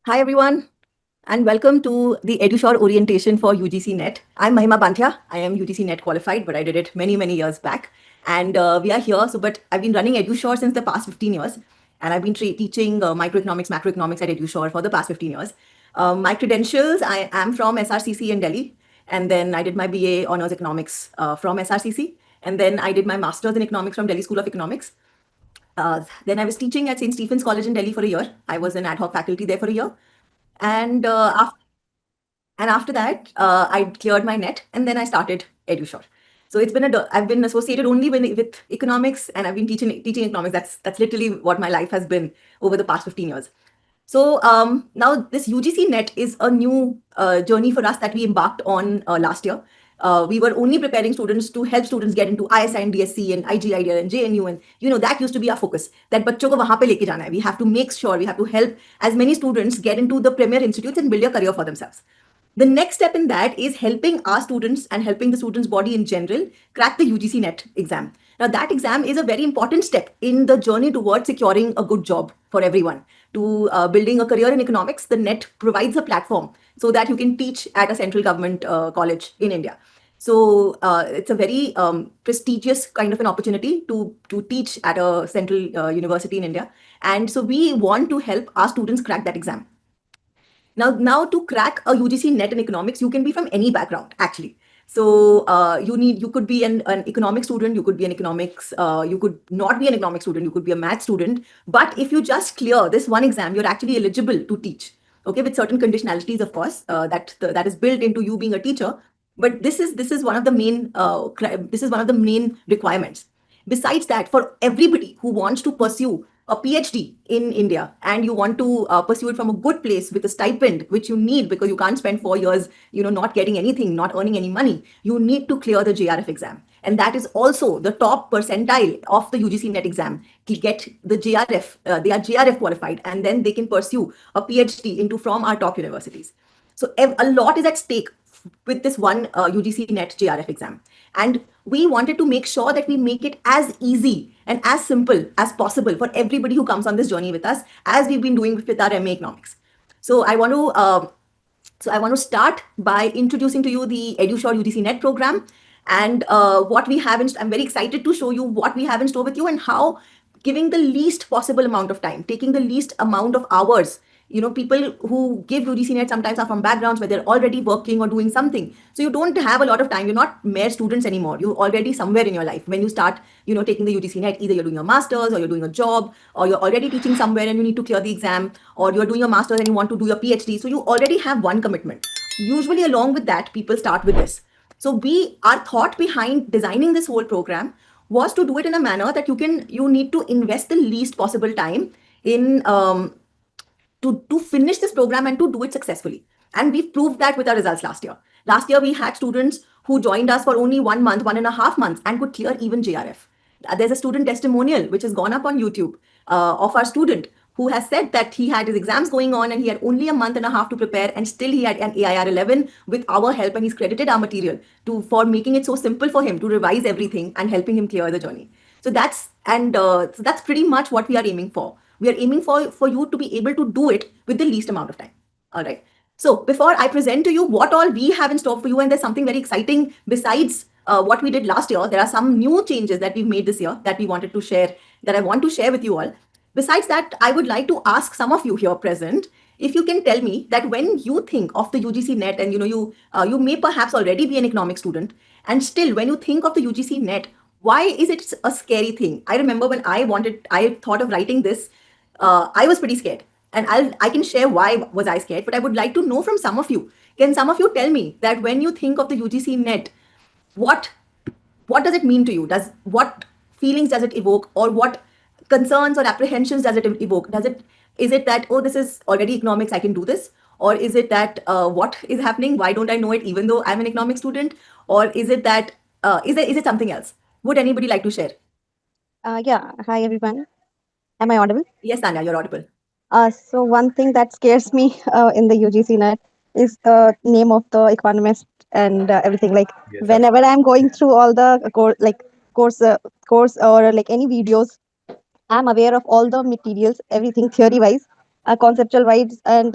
Hi, everyone, and welcome to the EduShore orientation for UGC NET. I'm Mahima Banthia. I am UGC NET qualified, but I did it many, many years back. And we are here. But I've been running EduShore since the past 15 years, and I've been teaching microeconomics, macroeconomics at EduShore for the past 15 years. My credentials, I am from SRCC in Delhi, and then I did my BA Honors Economics from SRCC, and then I did my Masters in Economics from Delhi School of Economics. Then I was teaching at St. Stephen's College in Delhi for a year. I was an ad hoc faculty there for a year. And after that, I cleared my net, and then I started EduShore. So I've been associated only with economics, and I've been teaching economics. That's literally what my life has been over the past 15 years. So now this UGC net is a new journey for us that we embarked on last year. We were only preparing students to help students get into ISI and DSC and IGIDL and JNU, and that used to be our focus. That बच्चों को वहाँ पे लेके जाना है. We have to make sure we have to help as many students get into the premier institutes and build a career for themselves. The next step in that is helping our students and helping the students' body in general crack the UGC NET exam. Now, that exam is a very important step in the journey towards securing a good job for everyone. To building a career in economics, the NET provides a platform so that you can teach at a central government college in India. So it's a very prestigious kind of an opportunity to teach at a central university in India. And so we want to help our students crack that exam. Now to crack a UGC net in economics, you can be from any background actually. So you could be an economic student, you could be an economics, you could not be an economic student, you could be a math student. But if you just clear this one exam, you're actually eligible to teach. Okay, with certain conditionalities, of course, that is built into you being a teacher. But this is one of the main this is one of the main requirements. Besides that, for everybody who wants to pursue a PhD in India and you want to pursue it from a good place with a stipend, which you need because you can't spend 4 years, not getting anything, not earning any money, you need to clear the JRF exam. And that is also the top percentile of the UGC NET exam. To get the JRF, they are JRF qualified, and then they can pursue a PhD into from our top universities. So a lot is at stake with this one UGC NET JRF exam. And we wanted to make sure that we make it as easy and as simple as possible for everybody who comes on this journey with us, as we've been doing with our MA Economics. So I want to start by introducing to you the EduShore UGC NET program and what we have I'm very excited to show you what we have in store with you and how giving the least possible amount of time, taking the least amount of hours. People who give UGC NET sometimes are from backgrounds where they're already working or doing something. So you don't have a lot of time. You're not mere students anymore. You're already somewhere in your life. When you start, taking the UGC NET, either you're doing your master's or you're doing a job or you're already teaching somewhere and you need to clear the exam, or you're doing your master's and you want to do your PhD. So you already have one commitment. Usually along with that, people start with this. So our thought behind designing this whole program was to do it in a manner that you need to invest the least possible time in to finish this program and to do it successfully. And we've proved that with our results last year. Last year, we had students who joined us for only 1 month, 1.5 months, and could clear even JRF. There's a student testimonial which has gone up on YouTube of our student who has said that he had his exams going on and he had only a month and a half to prepare, and still he had an AIR 11 with our help, and he's credited our material for making it so simple for him to revise everything and helping him clear the journey. So that's pretty much what we are aiming for. We are aiming for you to be able to do it with the least amount of time. All right. So before I present to you what all we have in store for you, and there's something very exciting besides what we did last year, there are some new changes that we've made this year that we wanted to share, that I want to share with you all. Besides that, I would like to ask some of you here present if you can tell me that when you think of the UGC NET, and you may perhaps already be an economic student, and still when you think of the UGC NET, why is it a scary thing? I remember when I thought of writing this, I was pretty scared, and I can share why was I scared. But I would like to know from some of you. Can some of you tell me that when you think of the UGC NET, what what does it mean to you? What feelings does it evoke, or what concerns or apprehensions does it evoke? Is it that, oh, this is already economics, I can do this, or is it that what is happening? Why don't I know it even though I'm an economic student? Or is it that is it something else? Would anybody like to share? Yeah, hi everyone. Am I audible? Yes, Tanya, you're audible. So one thing that scares me in the UGC net is the name of the economist and everything. Like Yes, whenever absolutely. I'm going through all the course course or like any videos, I'm aware of all the materials, everything theory wise. conceptual wise, and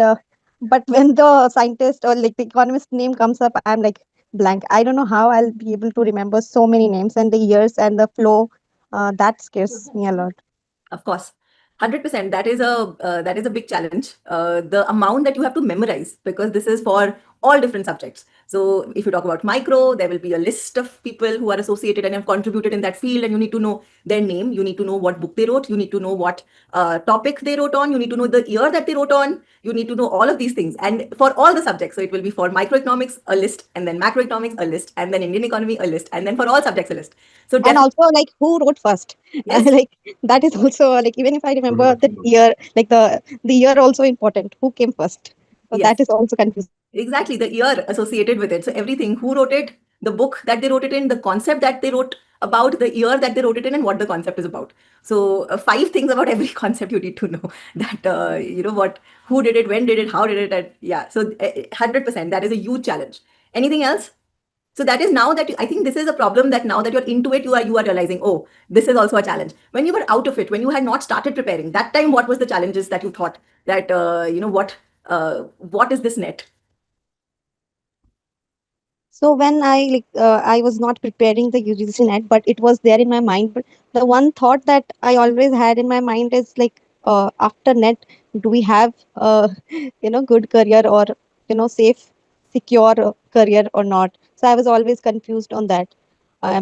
but when the scientist or like the economist name comes up, I'm like blank. I don't know how I'll be able to remember so many names and the years and the flow. That scares me a lot. Of course, 100%. That is a big challenge. The amount that you have to memorize, because this is for all different subjects. So if you talk about micro, there will be a list of people who are associated and have contributed in that field, and you need to know their name. You need to know what book they wrote. You need to know what topic they wrote on. You need to know the year that they wrote on. You need to know all of these things. And for all the subjects, so it will be for microeconomics a list, and then macroeconomics a list, and then Indian economy a list, and then for all subjects a list. So And definitely, also like who wrote first. yes. Like that is also like, even if I remember the year, like the year also important, who came first, so Yes. that is also confusing. Exactly, the year associated with it. So everything, who wrote it, the book that they wrote it in, the concept that they wrote about, the year that they wrote it in, and what the concept is about. So five things about every concept you need to know. That what, who did it, when did it, how did it, and yeah. So 100%, that is a huge challenge. Anything else? So that is now that I think this is a problem, that now that you're into it, you are realizing, oh, this is also a challenge. When you were out of it, when you had not started preparing, that time, what was the challenges that you thought that what is this net? So when I was not preparing the UGC net, but it was there in my mind. But the one thought that I always had in my mind is like, after net, do we have good career, or safe, secure career or not? So I was always confused on that,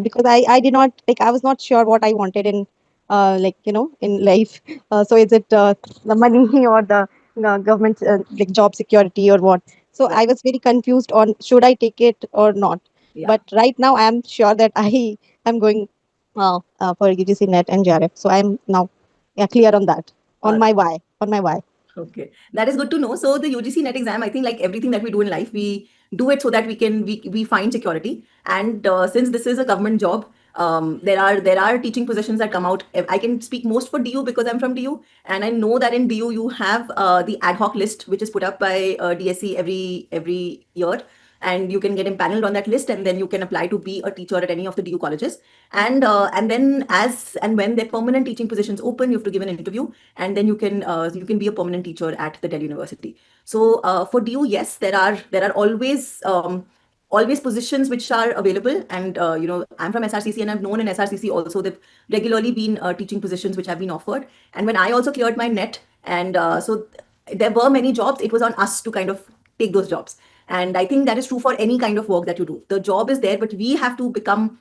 because I did not, like, I was not sure what I wanted in in life. So is it the money or the government, like job security, or what? So Right. I was very confused on should I take it or not. Yeah. But right now I am sure that I am going for UGC net and JRF. So I am now, yeah, clear on that, on All my why, on my why. Okay, that is good to know. So the UGC NET exam, I think, like everything that we do in life, we do it so that we find security. And since this is a government job, there are teaching positions that come out. I can speak most for DU because I'm from DU, and I know that in DU you have the ad hoc list, which is put up by DSC every year, and you can get impaneled on that list, and then you can apply to be a teacher at any of the DU colleges. And then as and when their permanent teaching positions open, you have to give an interview, and then you can be a permanent teacher at the Delhi University. So for DU, yes, there are always positions which are available, and I'm from SRCC, and I've known in SRCC also that regularly been teaching positions which have been offered. And when I also cleared my net, and so there were many jobs, it was on us to kind of take those jobs. And I think that is true for any kind of work that you do. The job is there, but we have to become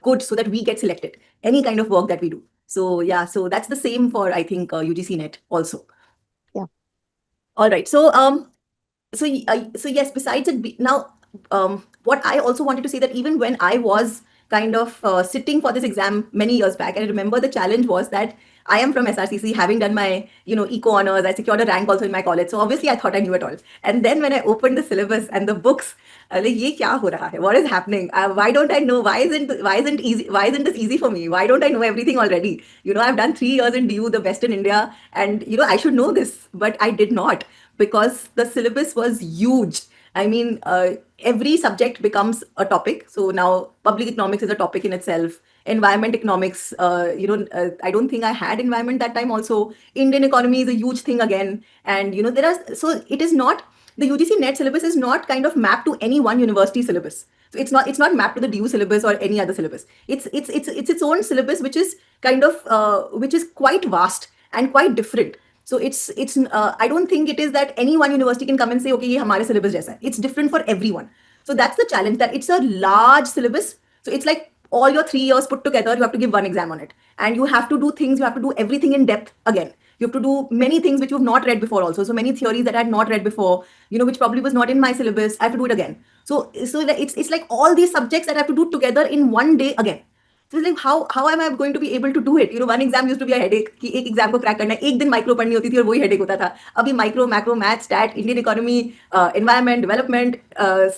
good so that we get selected, any kind of work that we do. So yeah, so that's the same for, I think, UGC net also. Yeah. All right. So yes, besides it, now what I also wanted to say, that even when I was kind of sitting for this exam many years back, and I remember the challenge was that I am from SRCC, having done my eco honors, I secured a rank also in my college. So obviously I thought I knew it all. And then when I opened the syllabus and the books, like, ye kya ho raha hai? What is happening? Why don't I know? Why isn't this easy for me? Why don't I know everything already? I've done 3 years in DU, the best in India, and I should know this, but I did not, because the syllabus was huge. I mean, every subject becomes a topic. So now public economics is a topic in itself. Environment economics, I don't think I had environment that time also. Indian economy is a huge thing again. And, so it is not, the UGC NET syllabus is not kind of mapped to any one university syllabus. So it's not mapped to the DU syllabus or any other syllabus. It's its own syllabus, which is kind of which is quite vast and quite different. So it's I don't think it is that any one university can come and say, okay, ye hamare syllabus jaisa hai. It's different for everyone. So that's the challenge, that it's a large syllabus. So it's like all your 3 years put together, you have to give one exam on it, and you have to do things, you have to do everything in depth again. You have to do many things which you've not read before also. So many theories that I had not read before, which probably was not in my syllabus, I have to do it again. So it's like all these subjects that I have to do together in one day again. So it's like, how am I going to be able to do it? One exam used to be a headache, कि एक exam को crack करना है, एक दिन micro पढ़नी होती थी और वही हेडेक होता था. अभी micro, macro, math, stat, Indian economy, environment, development,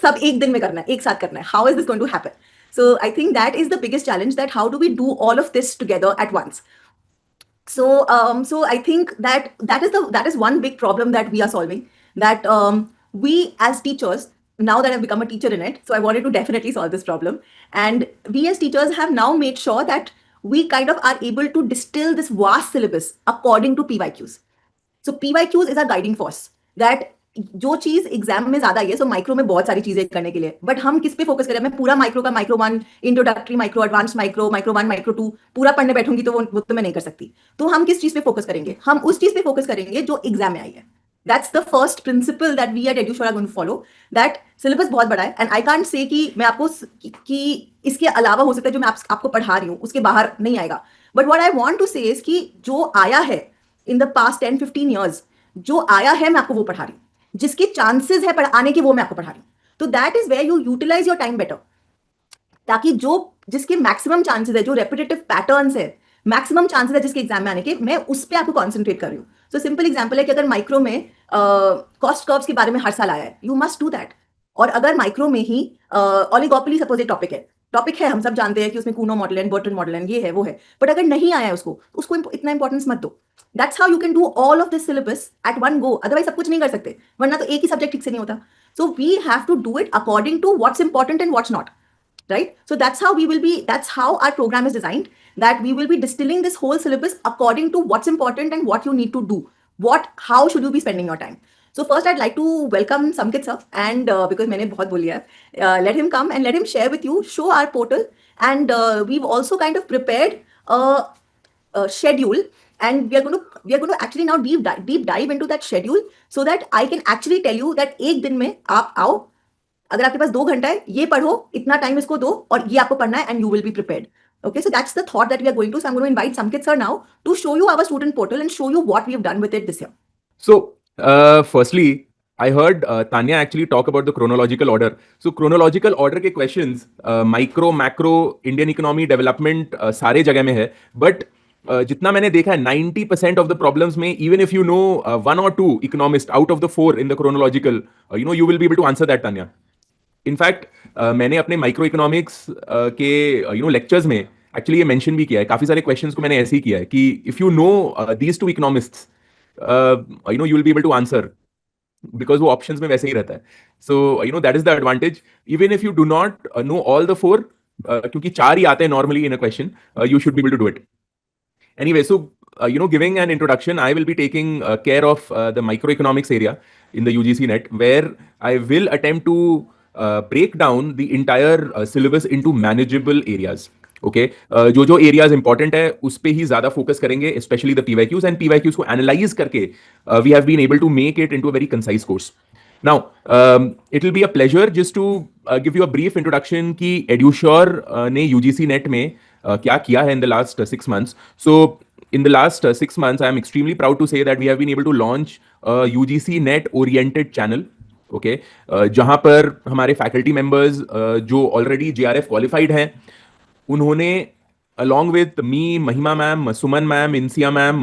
सब एक दिन में करना है, एक साथ करना है. How is this going to happen? So I think that is the biggest challenge, that how do we do all of this together at once? So I think that is one big problem that we are solving. That we as teachers, now that I've become a teacher in it, so I wanted to definitely solve this problem. And we as teachers have now made sure that we kind of are able to distill this vast syllabus according to PYQs. So PYQs is a guiding force that जो चीज exam में ज्यादा है, so micro में बहुत सारी चीजें करने के लिए, बट हम किस पे फोकस करें? मैं पूरा माइक्रो का micro 1 introductory micro advance micro micro 1 micro 2 पूरा पढ़ने बैठूंगी तो वो तो मैं नहीं कर सकती। तो हम किस चीज पे फोकस करेंगे? हम उस चीज पे फोकस करेंगे जो एग्जाम में आई है। That's the first principle that we at Edusure are going to follow. That syllabus बहुत बड़ा है एंड आई कांट से कि मैं आपको कि इसके अलावा हो सकता है जो मैं आपको पढ़ा रही हूँ उसके बाहर नहीं आएगा, but what I want to say is कि जो आया है इन द पास्ट 10-15 ईयर्स, जो आया है मैं आपको वो पढ़ा रही हूँ, जिसके चांसेस है आने के वो मैं आपको पढ़ा रही हूँ। तो that is where you utilise your time better, ताकि जो जिसके मैक्सिमम चांसेस है, जो रेपिटेटिव पैटर्न्स है, मैक्सिमम चांसेस है जिसके एग्जाम में आने के, मैं उस पर आपको कॉन्सेंट्रेट कर रही हूँ। सो सिंपल एग्जाम्पल है कि अगर माइक्रो में कॉस्ट कर्व्स के बारे में हर साल आया है, यू मस्ट डू दैट। और अगर माइक्रो में ही ऑलिगोपोली सपोज एक टॉपिक है, हम सब जानते हैं कि उसमें Kuno model and Burton model and ये है वो है, बट अगर नहीं आया है उसको, तो उसको इतना इंपॉर्टेंस मत दो। That's how you can do all of this syllabus at one go, otherwise सब कुछ नहीं कर सकते, वरना तो एक ही सब्जेक्ट ठीक से नहीं होता। So we have to do it according to what's important and what's not, right? So that's how our program is designed, that we will be distilling this whole syllabus according to what's important and what you need to do, how should you be spending your time. So first I'd like to welcome Samkit sir, and because मैंने बहुत बोल लिया है, let him come and let him share with you, show our portal, and we've also kind of prepared a schedule, and we are going to actually now deep dive into that schedule, so that I can actually tell you that एक दिन में आप आओ, अगर आपके पास 2 घंटा है, ये पढ़ो, इतना टाइम इसको दो और ये आपको पढ़ना है, and you will be prepared. Okay, so that's the thought that we are going to. So I'm going to invite Samkit sir now to show you our student portal and show you what we have done with it this year. So, firstly, I heard Tanya actually talk about the chronological order. So, chronological order के questions, micro, macro, Indian economy development सारे जगह में है. But जितना मैंने देखा है, 90% of the problems में, even if you know 1 or 2 economists out of the 4 in the chronological, you will be able to answer that, Tanya. In fact मैंने अपने माइक्रो इकोनॉमिक्स के लेक्चर्स में एक्चुअली ये मेंशन भी किया है. काफी सारे क्वेश्चंस को मैंने ऐसे ही किया है कि if you know these two economists, you will be able to answer, because वो ऑप्शंस में वैसे ही रहता है. So that is the advantage. Even if you do not know all the 4, क्योंकि 4 ही आते हैं normally in a question, you should be able to do it. Anyway, so giving an introduction, I will be taking care of the microeconomics area in the UGC net, where I will attempt to break down the entire syllabus into manageable areas. Okay, जो areas important है उस पे ही ज़्यादा focus करेंगे, especially the PYQs, and PYQs को analyze करके we have been able to make it into a very concise course. Now, it will be a pleasure just to give you a brief introduction कि EduSure ने UGC net में क्या किया है in the last 6 months. So, in the last 6 months, I am extremely proud to say that we have been able to launch a UGC net oriented channel. Okay, जहाँ पर हमारे faculty members जो already JRF qualified हैं, उन्होंने along with me, Mahima ma'am, Suman ma'am, Insia ma'am,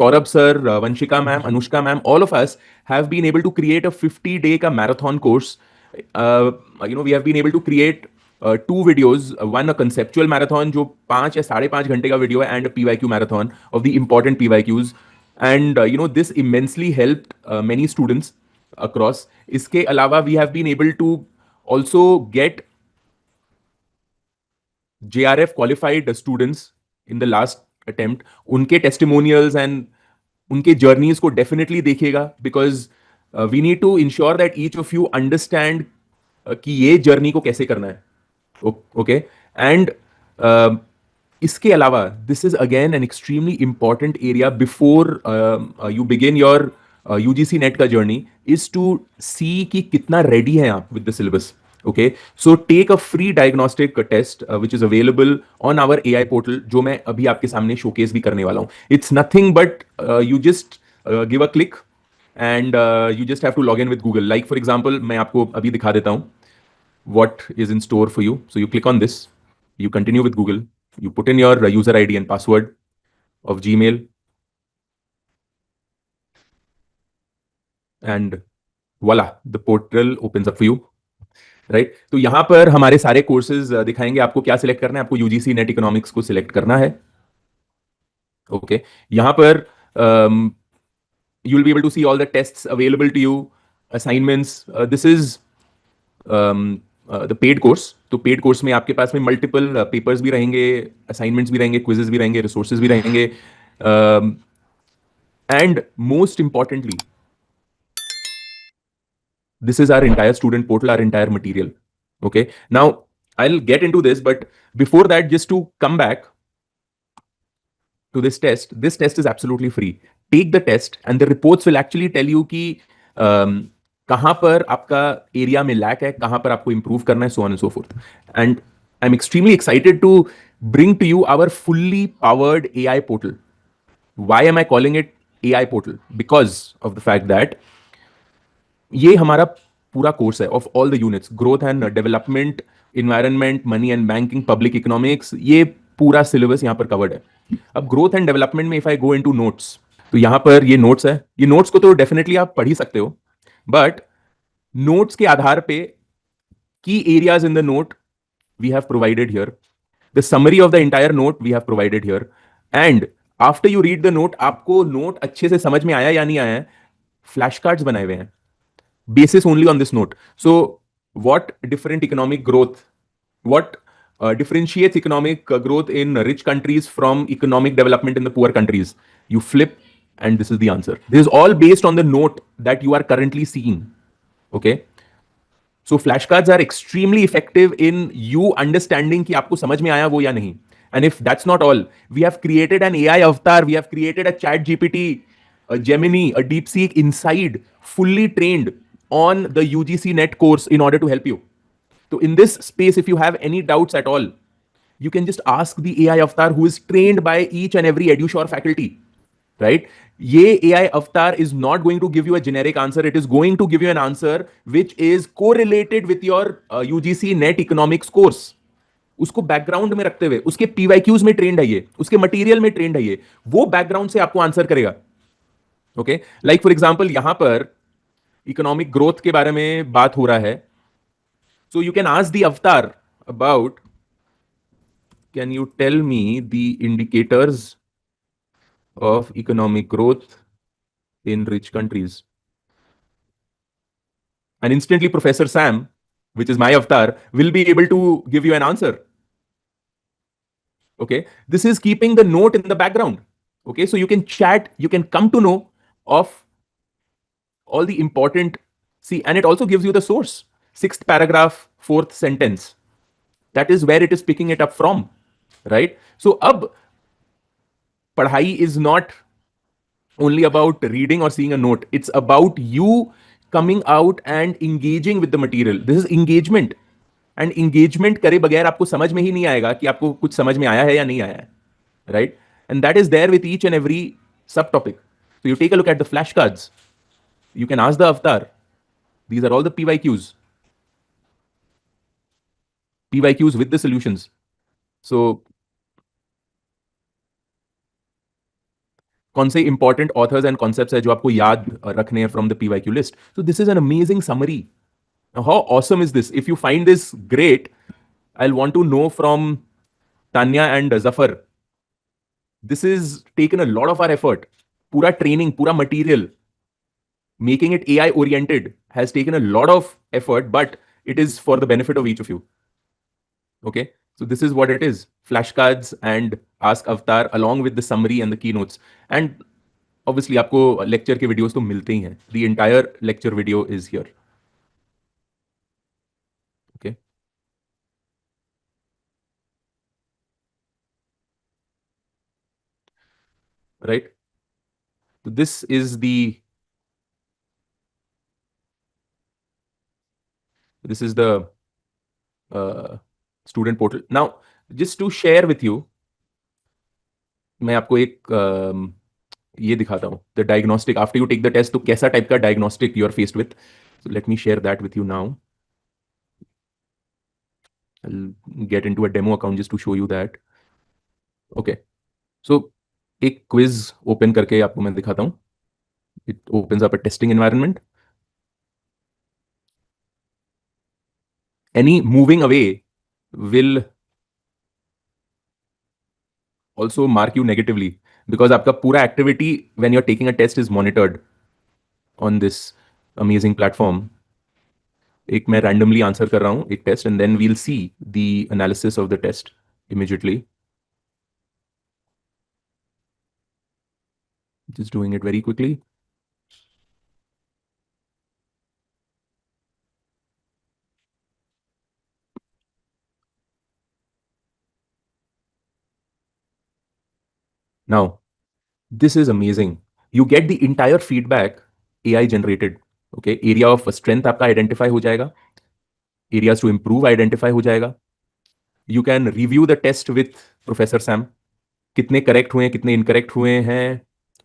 Saurabh sir, Vanshika ma'am, Anushka ma'am, all of us have been able to create a 50-day ka marathon course. We have been able to create 2 videos, one a conceptual marathon जो 5 या 5.5 घंटे का video है, and a PYQ marathon of the important PYQs, and this immensely helped many students across. इसके अलावा we have been able to also get JRF qualified students in the last attempt. उनके testimonials and उनके journeys को definitely देखिएगा, because we need to ensure that each of you understand कि ये journey को कैसे करना है. Okay, and इसके अलावा this is again an extremely important area before you begin your UGC net का journey, is to see कि कितना ready हैं आप with the syllabus. Okay, so take a free diagnostic test which is available on our AI portal, जो मैं अभी आपके सामने showcase भी करने वाला हूँ. It's nothing but you just give a click and you just have to log in with Google. Like for example, मैं आपको अभी दिखा देता हूँ what is in store for you. So you click on this, you continue with Google, you put in your user ID and password of Gmail, and voila, the portal opens up for you. Right, तो यहां पर हमारे सारे courses दिखाएंगे. आपको क्या select करना है? आपको यूजीसी नेट इकोनॉमिक्स को सिलेक्ट करना है. ओके, यहां पर you will be able to see all the tests available to you, assignments. This is the paid course. तो पेड कोर्स में आपके पास में मल्टीपल पेपर्स भी रहेंगे, असाइनमेंट्स भी रहेंगे, क्विजेस भी रहेंगे, रिसोर्सेज भी रहेंगे. And most importantly, this is our entire student portal, our entire material. Okay. Now I'll get into this, but before that, just to come back to this test is absolutely free. Take the test, and the reports will actually tell you कि कहाँ पर आपका area में lack है, कहाँ पर आपको improve करना है, so on and so forth. And I'm extremely excited to bring to you our fully powered AI portal. Why am I calling it AI portal? Because of the fact that ये हमारा पूरा course है of all the units, growth and development, environment, money and banking, public economics, ये पूरा syllabus यहाँ पर covered है. अब ग्रोथ एंड डेवलपमेंट में if I go into notes, तो यहाँ पर ये नोट्स है. ये नोट्स को तो डेफिनेटली आप पढ़ ही सकते हो, बट नोट्स के आधार पे key areas in the note we have provided here, the summary of the entire note we have provided here, and after you read the note, आपको नोट अच्छे से समझ में आया या नहीं आया है, फ्लैश कार्ड्स बनाए हुए हैं basis only on this note. So what different economic growth, what differentiates economic growth in rich countries from economic development in the poor countries? You flip and this is the answer. This is all based on the note that you are currently seeing. Okay. So flashcards are extremely effective in you understanding कि आपको समझ में आया वो या नहीं. And if that's not all, we have created an AI avatar, we have created a chat GPT, a Gemini, a DeepSeek inside, fully trained on the UGC Net course in order to help you. So in this space, if you have any doubts at all, you can just ask the AI avatar who is trained by each and every EduSure faculty, right? Ye AI avatar is not going to give you a generic answer. It is going to give you an answer which is correlated with your UGC Net economics course. उसको background में रखते हुए, उसके PYQs में trend है ये, उसके material में ट्रेंड है ये, वो बैकग्राउंड से आपको आंसर करेगा. ओके, लाइक फॉर एग्जांपल यहां पर इकोनॉमिक ग्रोथ के बारे में बात हो रहा है. So you can ask the avatar about, can you tell me the indicators of economic growth in rich countries, and instantly Professor Sam, which is my avatar, will be able to give you an answer. Okay, this is keeping the note in the background. Okay, so you can chat, you can come to know of all the important, see, and it also gives you the source, 6th paragraph, 4th sentence, that is where it is picking it up from, right? So ab padhai is not only about reading or seeing a note, it's about you coming out and engaging with the material. This is engagement, and engagement करे बगैर आपको समझ में ही नहीं आएगा कि आपको कुछ समझ में आया है या नहीं आया है, right? And that is there with each and every subtopic. So you take a look at the flashcards, you can ask the avatar, these are all the PYQs with the solutions. So कौन से important authors and concepts है जो आपको याद रखने हैं from the PYQ list. So this is an amazing summary. How awesome is this? If you find this great, I want to know from Tanya and Zafar. This is taken a lot of our effort. पूरा training, पूरा material, making it AI oriented has taken a lot of effort, but it is for the benefit of each of you. Okay, so this is what it is: flashcards and Ask Avatar along with the summary and the keynotes. And obviously आपको lecture के videos तो मिलते ही हैं. The entire lecture video is here. Okay, right? So this is the student portal. Now just to share with you, मैं आपको एक ये दिखाता हूँ, the diagnostic after you take the test. तो कैसा टाइप का diagnostic you are faced with. So let me share that with you now. I'll get into a demo account just to show you that. Okay, so एक quiz open करके आपको मैं दिखाता हूँ. It opens up a testing environment. Any moving away will also mark you negatively because आपका पूरा activity when you're taking a test is monitored on this amazing platform. एक मैं randomly आंसर कर रहा हूँ एक test, and then we'll see the analysis of the test immediately. Just doing it very quickly. Now, this is amazing. You get the entire feedback AI generated. Okay, area of strength आपका identify हो जाएगा, areas to improve identify हो जाएगा. You can review the test with Professor Sam. कितने correct हुए हैं, कितने incorrect हुए हैं,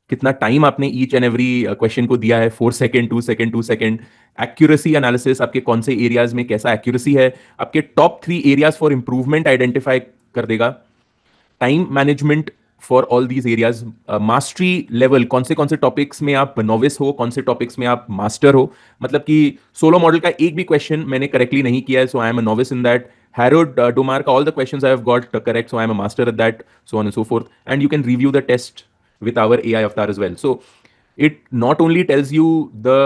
कितना टाइम आपने ईच एंड एवरी क्वेश्चन को दिया है, 4 second, 2 second, 2 second. Accuracy analysis, आपके कौन से एरियाज में कैसा एक्यूरेसी है, आपके top 3 areas for improvement identify कर देगा. Time management for all these areas, mastery level, कौन से टॉपिक्स में आप नोविस हो, कौन से टॉपिक्स में आप मास्टर हो. मतलब कि सोलो मॉडल का एक भी क्वेश्चन मैंने करेक्टली नहीं किया है, so I am a novice in that. Harrod Domar, all the questions I have got correct, so I am a master at that, so on and so forth. And you can review the test with our AI avatar as well. So it not only tells you the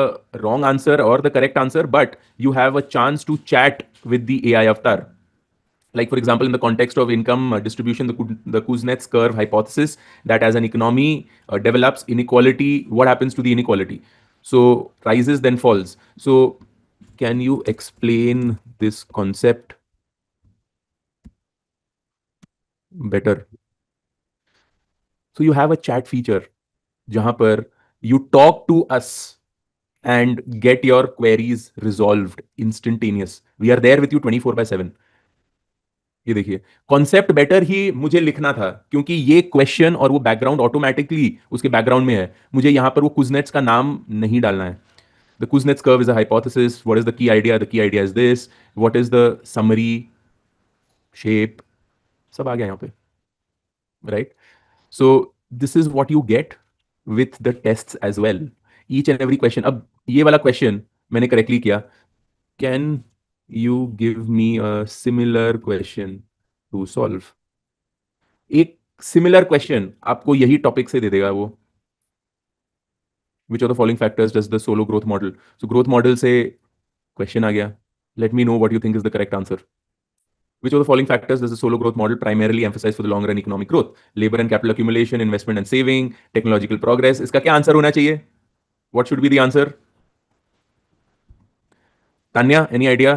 wrong answer or the correct answer, but you have a chance to chat with the AI avatar. Like, for example, in the context of income distribution, the Kuznets curve hypothesis, that as an economy develops inequality, what happens to the inequality? So rises then falls. So can you explain this concept better? So you have a chat feature जहां पर you talk to us and get your queries resolved instantaneous. We are there with you 24/7. ये देखिए, concept better ही मुझे लिखना था, क्योंकि ये question और वो बैकग्राउंड ऑटोमेटिकली उसके बैकग्राउंड में है. मुझे यहां पर वो कुजनेट्स का नाम नहीं डालना है. The Kuznets curve is a hypothesis. What is the key idea? The key idea is this. What is the summary, shape? सब आ गया यहाँ पे, right? So this is what you get with the tests as well. Each and every question. अब ये वाला question मैंने correctly किया. Can you give me a similar question to solve? एक similar question आपको यही topic से दे देगा वो. Which of the following factors does the solo growth model? So growth model से question आ गया. Let me know what you think is the correct answer. Which of the following factors does the solo growth model primarily emphasize for the long run economic growth? Labor and capital accumulation, investment and saving, technological progress. इसका क्या answer होना चाहिए? What should be the answer? Tanya, any idea?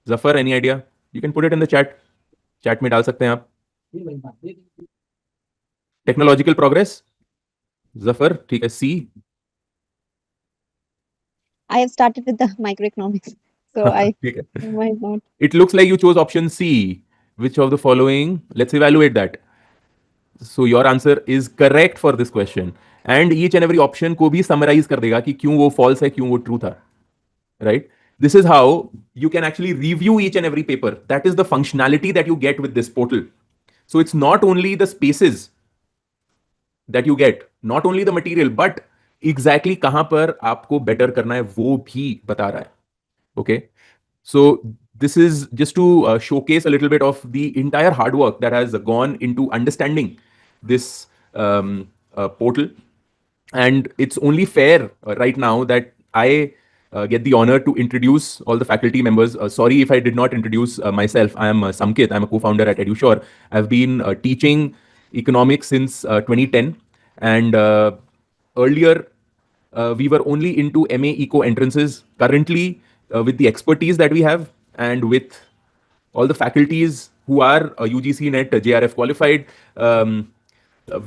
Zafar, any idea? You can put it in the chat. Chat में डाल सकते हैं आप. Technological progress. Zafar, ठीक है. C. I have started with the microeconomics, so I ठीक है. might not. It looks like you chose option C. Which of the following? Let's evaluate that. So your answer is correct for this question. And each and every option को भी summarize कर देगा कि क्यों वो false है, क्यों वो true था. Right? This is how you can actually review each and every paper. That is the functionality that you get with this portal. So it's not only the spaces that you get, not only the material, but exactly कहां पर आपको better करना है वो भी बता रहा है. Okay? So this is just to showcase a little bit of the entire hard work that has gone into understanding this portal. And it's only fair right now that I get the honor to introduce all the faculty members. Sorry if I did not introduce myself. I am Samkit. I'm a co-founder at EduSure. I've been teaching economics since 2010. And earlier, we were only into MA Eco entrances. Currently, with the expertise that we have and with all the faculties who are UGC NET JRF qualified,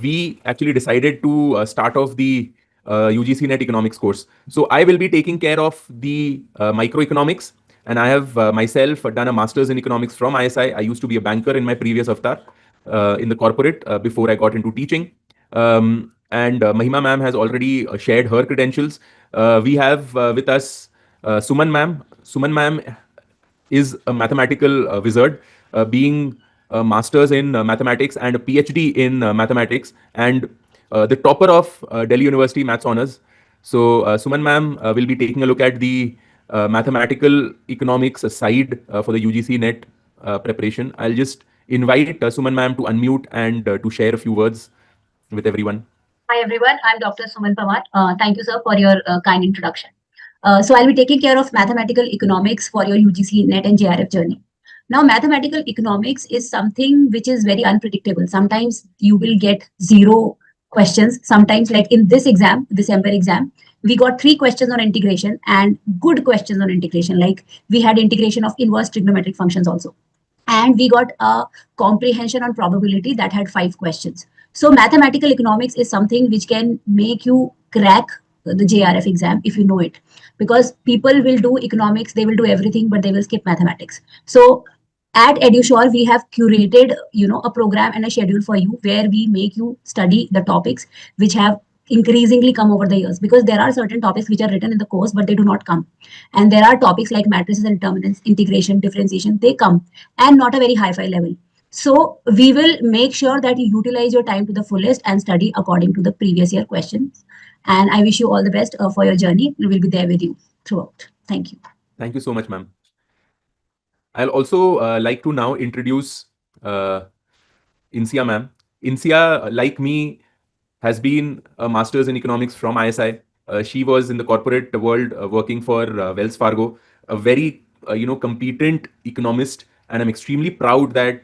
we actually decided to start off the UGC NET economics course. So I will be taking care of the microeconomics, and I have myself done a master's in economics from ISI. I used to be a banker in my previous avatar in the corporate before I got into teaching. And Mahima ma'am has already shared her credentials. We have with us Suman ma'am. Suman ma'am is a mathematical wizard, being a master's in mathematics and a PhD in mathematics, and the topper of Delhi University Maths Honors. So Suman ma'am will be taking a look at the mathematical economics side for the UGC NET preparation. I'll just invite Suman ma'am to unmute and to share a few words with everyone. Hi everyone, I'm Dr. Suman Pawar. Thank you sir for your kind introduction. So I'll be taking care of mathematical economics for your UGC NET and JRF journey. Now mathematical economics is something which is very unpredictable. Sometimes you will get 0 questions. Sometimes, like in this exam, December exam, we got 3 questions on integration and good questions on integration. Like we had integration of inverse trigonometric functions also. And we got a comprehension on probability that had 5 questions. So mathematical economics is something which can make you crack the JRF exam if you know it, because people will do economics, they will do everything, but they will skip mathematics. So at EduSure, we have curated, a program and a schedule for you where we make you study the topics which have increasingly come over the years, because there are certain topics which are written in the course but they do not come, and there are topics like matrices and determinants, integration, differentiation, they come, and not a very high-fi level. So we will make sure that you utilize your time to the fullest and study according to the previous year questions. And I wish you all the best for your journey. We will be there with you throughout. Thank you. Thank you so much, ma'am. I'll also like to now introduce Insia ma'am. Insia, like me, has been a master's in economics from ISI. She was in the corporate world working for Wells Fargo, a very competent economist, and I'm extremely proud that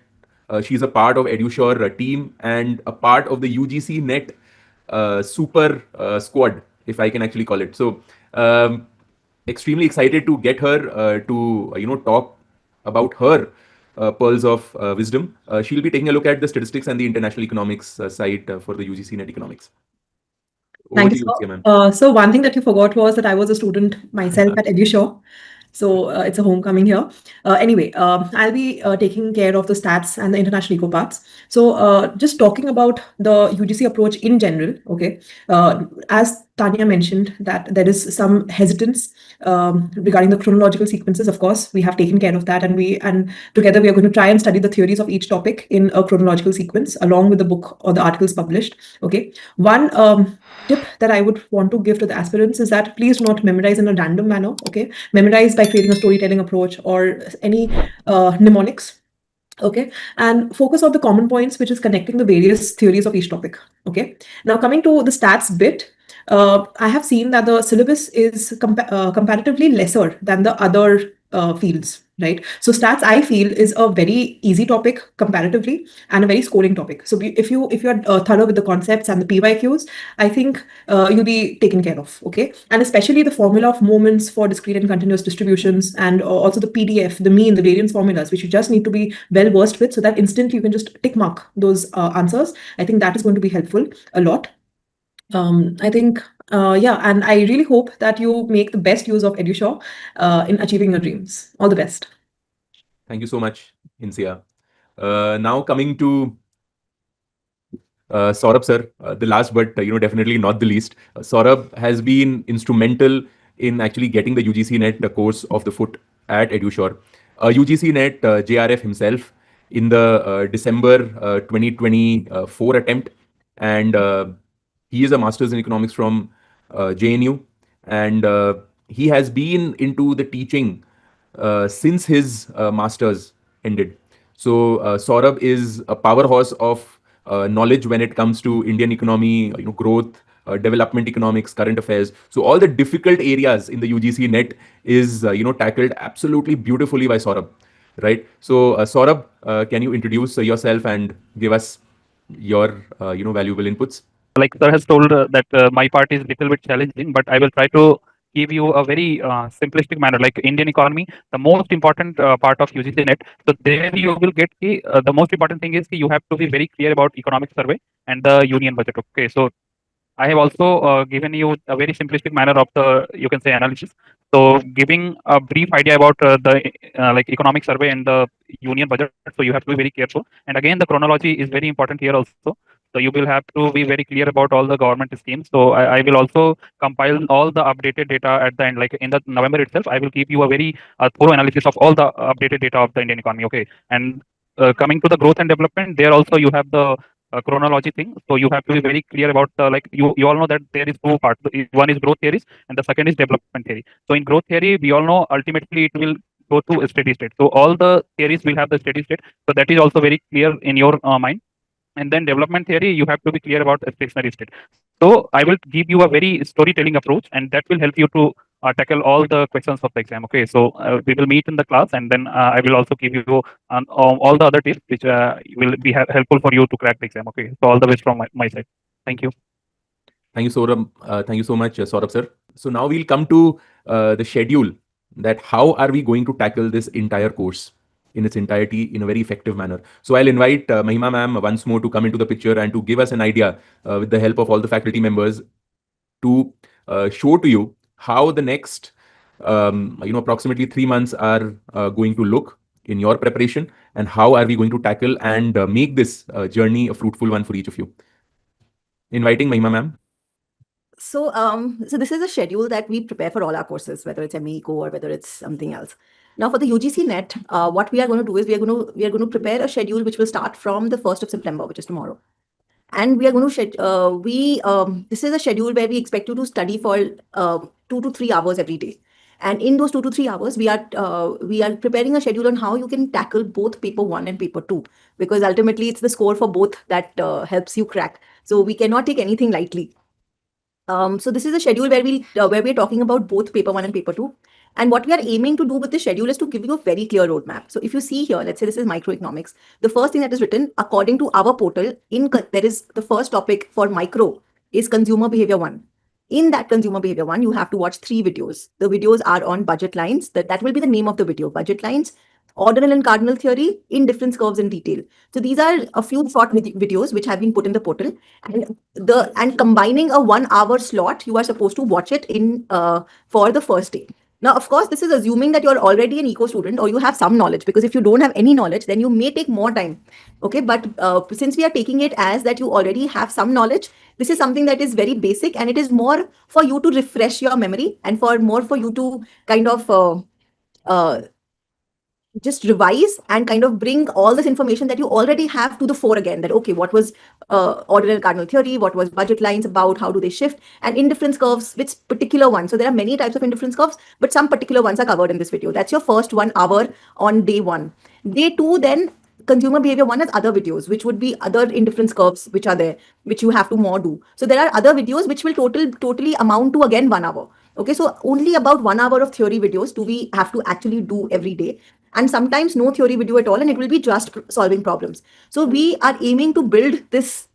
she's a part of EduSure team and a part of the UGC Net super squad, if I can actually call it. So extremely excited to get her to talk about her pearls of wisdom. She'll be taking a look at the statistics and the international economics side for the UGC Net Economics. Over Thank to you, you, sir. Insia, ma'am. So one thing that you forgot was that I was a student myself at EduSure. So it's a homecoming here. Anyway, I'll be taking care of the stats and the international eco parts. So just talking about the UGC approach in general, okay. As Tanya mentioned that there is some hesitance regarding the chronological sequences. Of course, we have taken care of that, and together we are going to try and study the theories of each topic in a chronological sequence along with the book or the articles published. Okay. One tip that I would want to give to the aspirants is that please do not memorize in a random manner. Okay, memorize by creating a storytelling approach or any mnemonics. Okay, and focus on the common points, which is connecting the various theories of each topic. Okay, now coming to the stats bit, I have seen that the syllabus is comparatively lesser than the other fields, right? So stats, I feel, is a very easy topic comparatively and a very scoring topic. So if you're thorough with the concepts and the PYQs, I think you'll be taken care of. Okay, and especially the formula of moments for discrete and continuous distributions, and also the PDF, the mean, the variance formulas, which you just need to be well versed with, so that instantly you can just tick mark those answers. I think that is going to be helpful a lot. I think, yeah, and I really hope that you make the best use of EduSure in achieving your dreams. All the best. Thank you so much, Insia. Now coming to Saurabh sir, the last but definitely not the least. Saurabh has been instrumental in actually getting the UGC Net course off the foot at EduSure. UGC Net JRF himself in the December 2024 attempt, and he is a master's in economics from JNU, and he has been into the teaching since his master's ended. So Saurabh is a powerhouse of knowledge when it comes to Indian economy, growth, development economics, current affairs. So all the difficult areas in the UGC Net is tackled absolutely beautifully by Saurabh, right? So Saurabh, can you introduce yourself and give us your valuable inputs? Like sir has told that my part is little bit challenging, but I will try to give you a very simplistic manner, like Indian economy, the most important part of UGC Net. So there you will get the most important thing is you have to be very clear about economic survey and the union budget. Okay, so I have also given you a very simplistic manner of the, you can say, analysis. So giving a brief idea about the like economic survey and the union budget. So you have to be very careful. And again, the chronology is very important here also. So you will have to be very clear about all the government schemes. So I will also compile all the updated data at the end, like in the November itself, I will give you a very thorough analysis of all the updated data of the Indian economy. Okay. And coming to the growth and development, there also you have the chronology thing. So you have to be very clear about like you all know that there is two parts. One is growth theories and the second is development theory. So in growth theory, we all know ultimately it will go to a steady state. So all the theories will have the steady state. So that is also very clear in your mind. And then development theory, you have to be clear about a stationary state. So I will give you a very storytelling approach, and that will help you to tackle all the questions of the exam. Okay, so we will meet in the class, and then I will also give you all the other tips which will be helpful for you to crack the exam. Okay, so all the best from my side. Thank you. Thank you, Saurabh. Thank you so much, Saurabh sir. So now we'll come to the schedule, that how are we going to tackle this entire course in its entirety in a very effective manner. So I'll invite Mahima ma'am once more to come into the picture and to give us an idea with the help of all the faculty members to show to you how the next approximately 3 months are going to look in your preparation, and how are we going to tackle and make this journey a fruitful one for each of you. Inviting Mahima ma'am. So this is a schedule that we prepare for all our courses, whether it's MECO or whether it's something else. Now for the UGC NET, what we are going to do is we are going to prepare a schedule which will start from the 1st of September, which is tomorrow. And we are going to this is a schedule where we expect you to study for 2 to 3 hours every day. And in those 2 to 3 hours, we are preparing a schedule on how you can tackle both paper 1 and paper 2, because ultimately it's the score for both that helps you crack. So we cannot take anything lightly. So this is a schedule where we're talking about both paper 1 and paper 2. And what we are aiming to do with this schedule is to give you a very clear roadmap. So if you see here, let's say this is microeconomics. The first thing that is written, according to our portal, there is the first topic for micro is consumer behavior 1. In that consumer behavior 1, you have to watch 3 videos. The videos are on budget lines. That will be the name of the video. Budget lines, ordinal and cardinal theory, indifference curves in detail. So these are a few short videos which have been put in the portal, and combining a 1 hour slot, you are supposed to watch it in for the first day. Now, of course, this is assuming that you're already an eco student or you have some knowledge, because if you don't have any knowledge, then you may take more time. Okay, but since we are taking it as that you already have some knowledge, this is something that is very basic, and it is more for you to refresh your memory and for you to kind of just revise and kind of bring all this information that you already have to the fore again. That, okay, what was ordinal cardinal theory, what was budget lines about, how do they shift, and indifference curves, which particular one. So there are many types of indifference curves, but some particular ones are covered in this video. That's your first 1 hour on day 1. Day 2, then consumer behavior 1 has other videos, which would be other indifference curves which are there, which you have to more do. So there are other videos which will totally amount to again 1 hour. Okay, so only about 1 hour of theory videos do we have to actually do every day. And sometimes no theory video at all, and it will be just solving problems. So we are aiming to build this.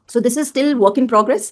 So this is still work in progress.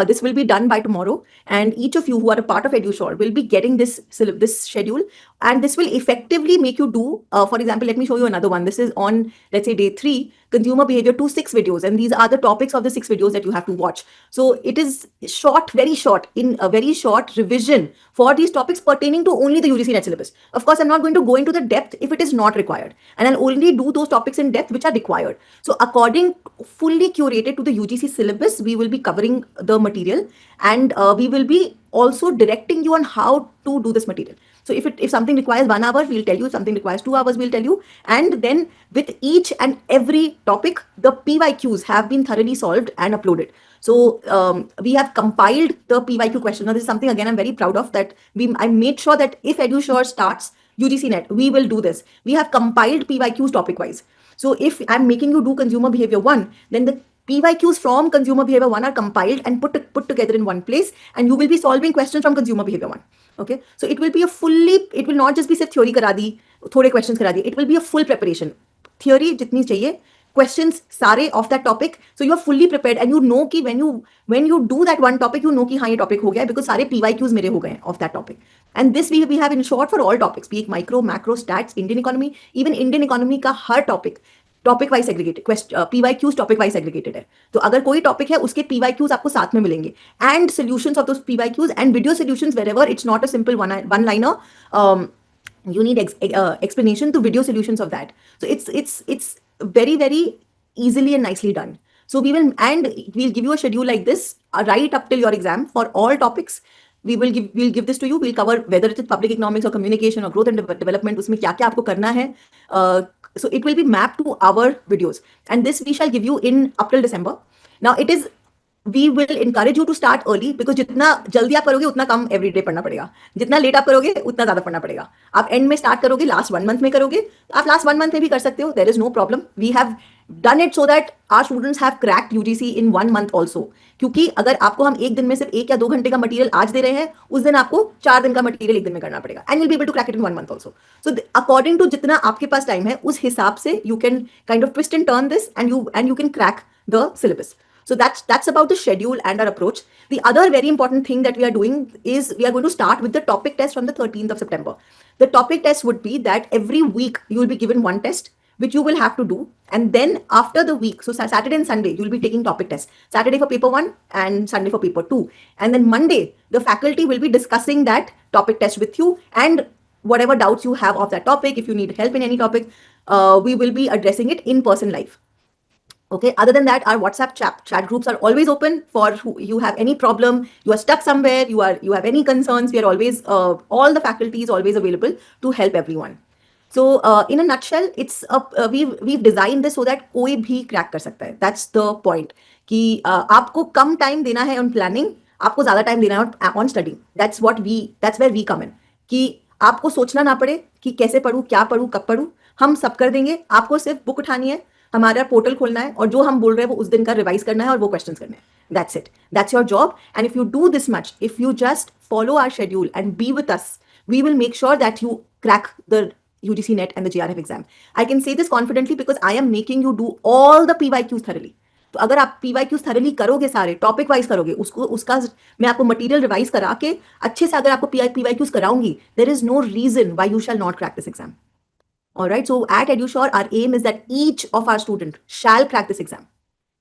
This will be done by tomorrow, and each of you who are a part of EduSure will be getting this schedule, and this will effectively make you do, for example, let me show you another one. This is on, let's say, day 3, consumer behavior 2, 6 videos, and these are the topics of the 6 videos that you have to watch. So it is short, very short, in a very short revision for these topics pertaining to only the UGC NET syllabus. Of course, I'm not going to go into the depth if it is not required, and I'll only do those topics in depth which are required. So according, fully curated to the UGC syllabus, we will be covering the material, and we will be also directing you on how to do this material. So if something requires 1 hour, we'll tell you. If something requires 2 hours, we'll tell you. And then with each and every topic, the PYQs have been thoroughly solved and uploaded. So we have compiled the PYQ question. Now, this is something, again, I'm very proud of, that I made sure that if EduSure starts UGC NET, we will do this. We have compiled PYQs topic-wise. So if I'm making you do consumer behavior 1, then the PYQs from consumer behavior 1 are compiled and put together in one place, and you will be solving questions from consumer behavior 1. Okay, so it will be it will not just be सिर्फ theory करा दी, थोड़े questions करा दिए. It will be a full preparation. Theory जितनी चाहिए, questions सारे of that topic, so you are fully prepared, and you know कि when you do that one topic, you know कि हाँ ये topic हो गया, because सारे PYQs मेरे हो गए of that topic. And this we have ensured for all topics, be it micro, macro, stats, Indian economy, even Indian economy का हर topic wise segregated, PYQs topic wise segregated है. तो अगर कोई टॉपिक है, उसके PYQs आपको साथ में मिलेंगे, and solutions of those PYQs and video solutions wherever it's not a simple one liner, you need explanation to video solutions of that. So it's very, very easily and nicely done. So we'll give you a schedule like this right up till your exam for all topics. We'll give this to you. We'll cover whether it's public economics or communication or growth and development, उसमें क्या क्या आपको करना है. So it will be mapped to our videos, and this we shall give you in up till December. Now we will encourage you to start early, because जितना जल्दी आप करोगे उतना कम everyday पढ़ना पड़ेगा, जितना लेट आप करोगे उतना ज़्यादा पढ़ना पड़ेगा. आप एंड में स्टार्ट करोगे, लास्ट 1 month में करोगे, आप लास्ट 1 month में भी कर सकते हो. There is no problem. We have done it so that our students have cracked UGC in 1 month also. क्योंकि अगर आपको हम एक दिन में सिर्फ 1 या 2 घंटे का मटेरियल आज दे रहे हैं, उस दिन आपको 4 दिन का मटेरियल एक दिन में करना पड़ेगा, and you'll be able to crack it in 1 month also. So according to जितना आपके पास टाइम है, उस हिसाब से you can kind of twist and turn this, and you can crack the syllabus. So that's about the schedule and our approach. The other very important thing that we are doing is we are going to start with the topic test from the 13th of September. The topic test would be that every week you will be given one test, which you will have to do. And then after the week, so Saturday and Sunday, you will be taking topic tests. Saturday for paper 1 and Sunday for paper 2. And then Monday, the faculty will be discussing that topic test with you, and whatever doubts you have of that topic, if you need help in any topic, we will be addressing it in person live. Okay, other than that, our WhatsApp chat groups are always open for who you have any problem, you are stuck somewhere, you have any concerns. We are always, all the faculty is always available to help everyone. So in a nutshell, it's we've designed this so that कोई भी crack कर सकता है. That's the point. कि आपको कम time देना है on planning, आपको ज़्यादा time देना है on studying. That's where we come in. कि आपको सोचना ना पड़े कि कैसे पढ़ूँ, क्या पढ़ूँ, कब पढ़ूँ, हम सब कर देंगे. आपको सिर्फ बुक उठानी है, हमारा पोर्टल खोलना है और जो हम बोल रहे हैं वो उस दिन का रिवाइज करना है और वो क्वेश्चंस करने हैं. That's it. That's your job. And if you do this much, if you just follow our schedule and be with us, we will make sure that you crack the UGC NET and the JRF exam. I can say this confidently because I am making you do all the PYQs thoroughly. तो अगर आप PYQs thoroughly करोगे, सारे topic wise करोगे, उसका मैं आपको material revise करा के अच्छे से अगर आपको PYQs कराऊंगी, there is no reason why you shall not crack this exam. All right, so at EduSure, our aim is that each of our students shall crack this exam.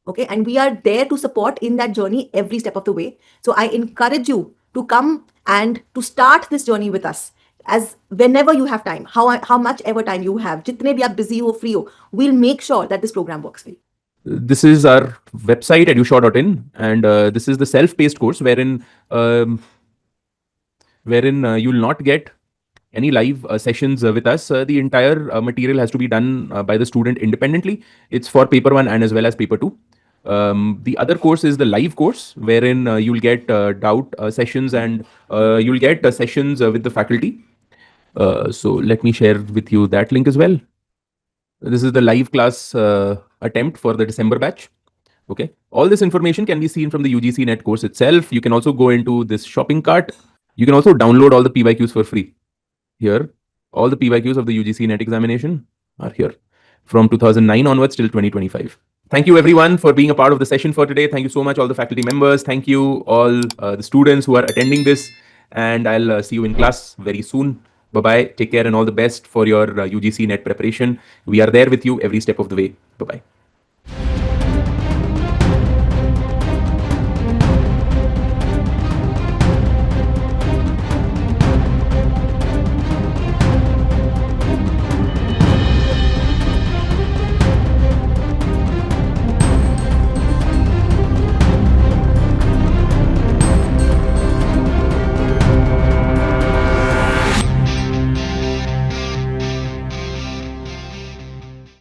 Okay, and we are there to support in that journey every step of the way. So I encourage you to come and to start this journey with us. As whenever you have time, how much ever time you have, jitne bhi aap busy ho, free ho, we'll make sure that this program works for you. This is our website, edushore.in, and this is the self-paced course wherein you'll not get any live sessions with us. The entire material has to be done by the student independently. It's for paper 1 and as well as paper 2. The other course is the live course wherein you'll get doubt sessions and you'll get sessions with the faculty. So let me share with you that link as well. This is the live class attempt for the December batch. Okay. All this information can be seen from the UGC NET course itself. You can also go into this shopping cart. You can also download all the PYQs for free. Here, all the PYQs of the UGC NET examination are here from 2009 onwards till 2025. Thank you everyone for being a part of the session for today. Thank you so much all the faculty members. Thank you all the students who are attending this, and I'll see you in class very soon. Bye-bye. Take care and all the best for your UGC NET preparation. We are there with you every step of the way. Bye-bye.